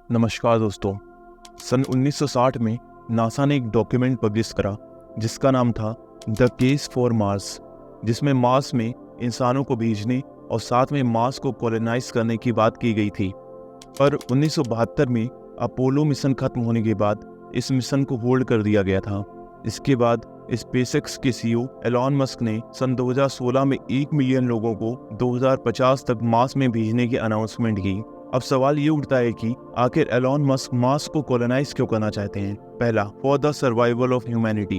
नमस्कार दोस्तों। सन 1960 में नासा ने एक डॉक्यूमेंट पब्लिश करा जिसका नाम था द केस फॉर मार्स, जिसमें मार्स में इंसानों को भेजने और साथ में मार्स को कॉलोनाइज करने की बात की गई थी। पर 1972 में अपोलो मिशन खत्म होने के बाद इस मिशन को होल्ड कर दिया गया था। इसके बाद स्पेसएक्स के सीईओ एलॉन मस्क ने सन 2016 में 1 मिलियन लोगों को 2050 तक मार्स में भेजने की अनाउंसमेंट की। अब सवाल ये उठता है कि आखिर एलॉन मस्क मार्स को कॉलोनाइज क्यों करना चाहते हैं। पहला, for the survival of humanity.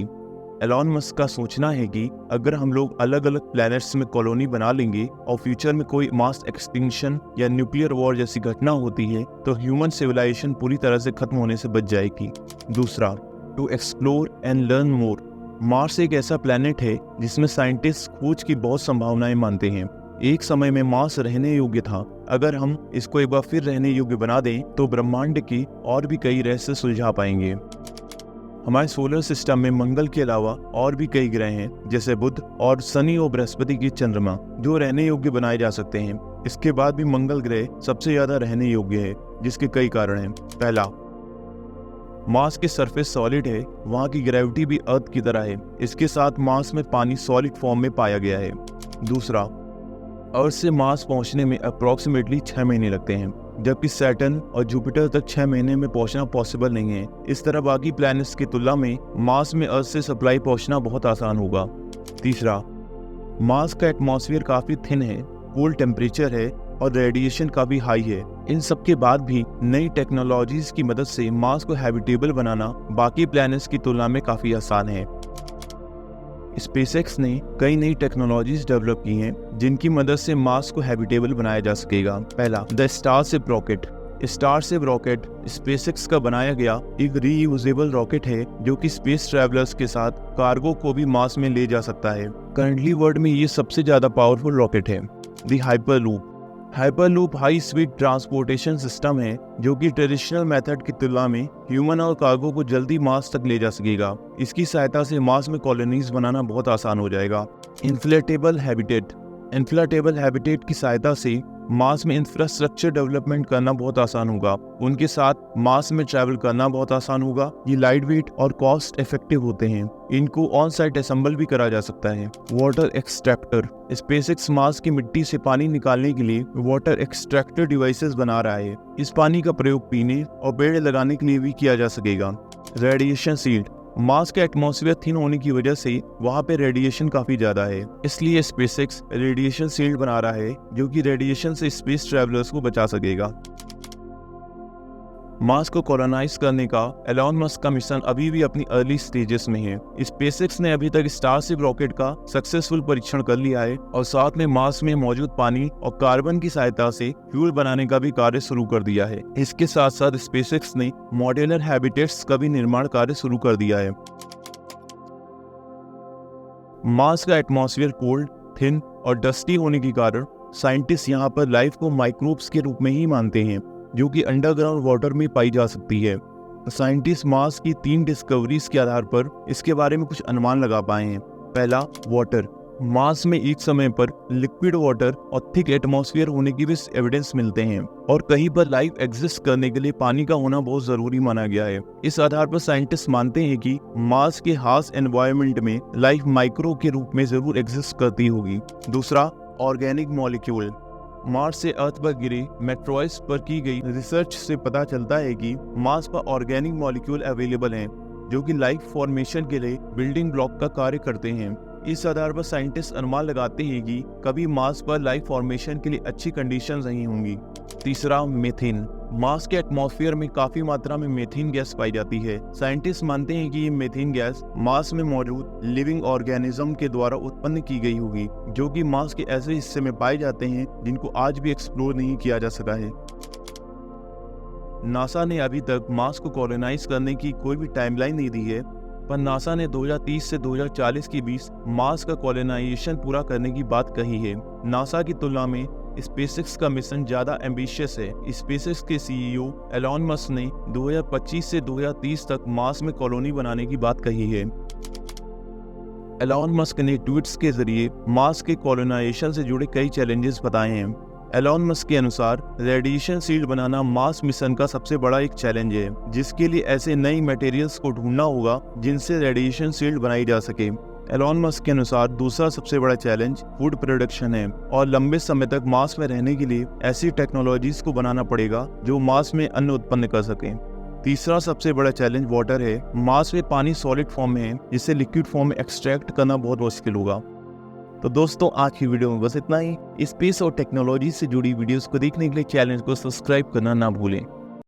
Elon Musk का सोचना है कि अगर हम लोग अलग अलग प्लैनेट्स में कॉलोनी बना लेंगे और फ्यूचर में कोई मास एक्सटिंक्शन या न्यूक्लियर वॉर जैसी घटना होती है तो ह्यूमन सिविलाइजेशन पूरी तरह से खत्म होने से बच जाएगी। दूसरा, to explore and learn more. Mars एक ऐसा प्लैनेट है जिसमें साइंटिस्ट खोज की बहुत संभावनाएं मानते हैं। एक समय में मार्स रहने योग्य था। अगर हम इसको एक बार फिर रहने योग्य बना दें तो ब्रह्मांड की और भी कई रहस्य सुलझा पाएंगे। हमारे सोलर सिस्टम में मंगल के अलावा और भी कई ग्रह हैं, जैसे बुध और शनि और बृहस्पति की चंद्रमा, जो रहने योग्य बनाए जा सकते हैं। इसके बाद भी मंगल ग्रह सबसे ज्यादा रहने योग्य है, जिसके कई कारण हैं। पहला, मार्स की सरफेस सॉलिड है, वहाँ की ग्रेविटी भी अर्थ की तरह है। इसके साथ मार्स में पानी सॉलिड फॉर्म में पाया गया है। दूसरा, अर्थ से मार्स पहुंचने में अप्रॉक्सीमेटली 6 महीने लगते हैं, जबकि सैटर्न और जुपिटर तक 6 महीने में पहुंचना पॉसिबल नहीं है। इस तरह बाकी प्लैनेट्स की तुलना में मार्स में अर्थ से सप्लाई पहुंचना बहुत आसान होगा। तीसरा, मार्स का एटमॉस्फेयर काफी थिन है, कोल्ड टेम्परेचर है और रेडिएशन काफी हाई है। इन सब के बाद भी नई टेक्नोलॉजीज की मदद से मार्स को हैबिटेबल बनाना बाकी प्लैनेट्स की तुलना में काफी आसान है। स्पेसएक्स ने कई नई टेक्नोलॉजीज डेवलप की हैं जिनकी मदद से मार्स को हैबिटेबल बनाया जा सकेगा। पहला, the starship rocket. Starship rocket SpaceX का बनाया गया एक रीयूजेबल रॉकेट है जो कि स्पेस ट्रैवलर्स के साथ कार्गो को भी मार्स में ले जा सकता है। करंटली वर्ल्ड में ये सबसे ज्यादा पावरफुल रॉकेट है। The hyperloop. Hyperloop high speed transportation system है जो कि ट्रेडिशनल मेथड की तुलना में ह्यूमन और कार्गो को जल्दी मार्स तक ले जा सकेगा। इसकी सहायता से मार्स में कॉलोनीज बनाना बहुत आसान हो जाएगा। Inflatable habitat. इन्फ्लेटेबल हैबिटेट की सहायता से मार्स में इंफ्रास्ट्रक्चर डेवलपमेंट करना बहुत आसान होगा। उनके साथ मार्स में ट्रैवल करना बहुत आसान होगा। ये लाइट वेट और कॉस्ट इफेक्टिव होते हैं। इनको ऑन साइट असेंबल भी करा जा सकता है। Water extractor. स्पेसएक्स मार्स की मिट्टी से पानी निकालने के लिए वाटर एक्सट्रैक्टर डिवाइसेस बना रहा है। इस पानी का प्रयोग पीने और पेड़ लगाने के लिए भी किया जा सकेगा। Radiation shield. मार्स का एटमॉस्फेयर थिन होने की वजह से वहां पे रेडिएशन काफी ज्यादा है, इसलिए स्पेसएक्स रेडिएशन शील्ड बना रहा है जो कि रेडिएशन से स्पेस ट्रैवलर्स को बचा सकेगा। मार्स को कॉलोनाइज करने का एलॉन मस्क का मिशन अभी भी अपनी अर्ली स्टेजेस में है। स्पेसएक्स ने अभी तक स्टारशिप रॉकेट का सक्सेसफुल परीक्षण कर लिया है और साथ में मार्स में मौजूद पानी और कार्बन की सहायता से फ्यूल बनाने का भी कार्य शुरू कर दिया है। इसके साथ साथ स्पेसएक्स ने मॉड्यूलर हैबिटेट्स का भी निर्माण कार्य शुरू कर दिया है। मार्स का एटमॉस्फेयर कोल्ड, थिन और डस्टी होने के कारण साइंटिस्ट यहाँ पर लाइफ को माइक्रोब्स के रूप में ही मानते हैं जो कि अंडरग्राउंड वाटर में पाई जा सकती है। साइंटिस्ट मार्स की 3 डिस्कवरीज के आधार पर इसके बारे में कुछ अनुमान लगा पाए हैं। पहला, वाटर। मार्स में एक समय पर लिक्विड वाटर और थिक एटमॉस्फेयर होने की भी एविडेंस मिलते हैं और कहीं पर लाइफ एग्जिस्ट करने के लिए पानी का होना बहुत जरूरी माना गया है। इस आधार पर साइंटिस्ट मानते हैं कि मार्स के हार्श एनवायरनमेंट में लाइफ माइक्रो के रूप में जरूर एग्जिस्ट करती होगी। दूसरा, ऑर्गेनिक मॉलिक्यूल। मार्स से अर्थ पर गिरे मेट्रॉइड्स पर की गई रिसर्च से पता चलता है कि मार्स पर ऑर्गेनिक मॉलिक्यूल अवेलेबल हैं जो कि लाइफ फॉर्मेशन के लिए बिल्डिंग ब्लॉक का कार्य करते हैं। इस आधार पर साइंटिस्ट अनुमान लगाते हैं कि कभी मार्स पर लाइफ फॉर्मेशन के लिए अच्छी कंडीशंस नहीं होंगी। तीसरा, मीथेन। मार्स के एटमॉस्फेयर में काफी मात्रा में मीथेन गैस पाई जाती है। साइंटिस्ट मानते हैं कि ये मीथेन गैस मार्स में मौजूद लिविंग ऑर्गेनिज्म के द्वारा उत्पन्न की गई होगी जो कि मार्स के ऐसे हिस्से में पाए जाते हैं जिनको आज भी एक्सप्लोर नहीं किया जा सका है। नासा ने अभी तक मार्स को कॉलोनाइज करने की कोई भी टाइमलाइन नहीं दी है, पर नासा ने 2030 से 2040 के बीच मार्स का कॉलोनाइजेशन पूरा करने की बात कही है। नासा की तुलना में स्पेसएक्स का मिशन ज्यादा एम्बिशियस है। स्पेसएक्स के सीईओ एलॉन मस्क ने 2025 से 2030 तक मार्स में कॉलोनी बनाने की बात कही है। एलॉन मस्क ने ट्वीट्स के जरिए मार्स के कॉलोनाइजेशन से जुड़े कई चैलेंजेस बताए हैं। एलॉन मस्क के अनुसार रेडिएशन शील्ड बनाना मार्स मिशन का सबसे बड़ा एक चैलेंज है, जिसके लिए ऐसे नई मटेरियल्स को ढूंढना होगा जिनसे रेडिएशन शील्ड बनाई जा सके। एलॉन मस्क के अनुसार दूसरा सबसे बड़ा चैलेंज फूड प्रोडक्शन है और लंबे समय तक मार्स में रहने के लिए ऐसी टेक्नोलॉजीज को बनाना पड़ेगा जो मार्स में अन्न उत्पन्न कर सके। तीसरा सबसे बड़ा चैलेंज वाटर है। मार्स में पानी सॉलिड फॉर्म में है, जिसे लिक्विड फॉर्म में एक्सट्रैक्ट करना बहुत मुश्किल होगा। तो दोस्तों, आज की वीडियो में बस इतना ही। स्पेस और टेक्नोलॉजी से जुड़ी वीडियोस को देखने के लिए चैनल को सब्सक्राइब करना ना भूलें।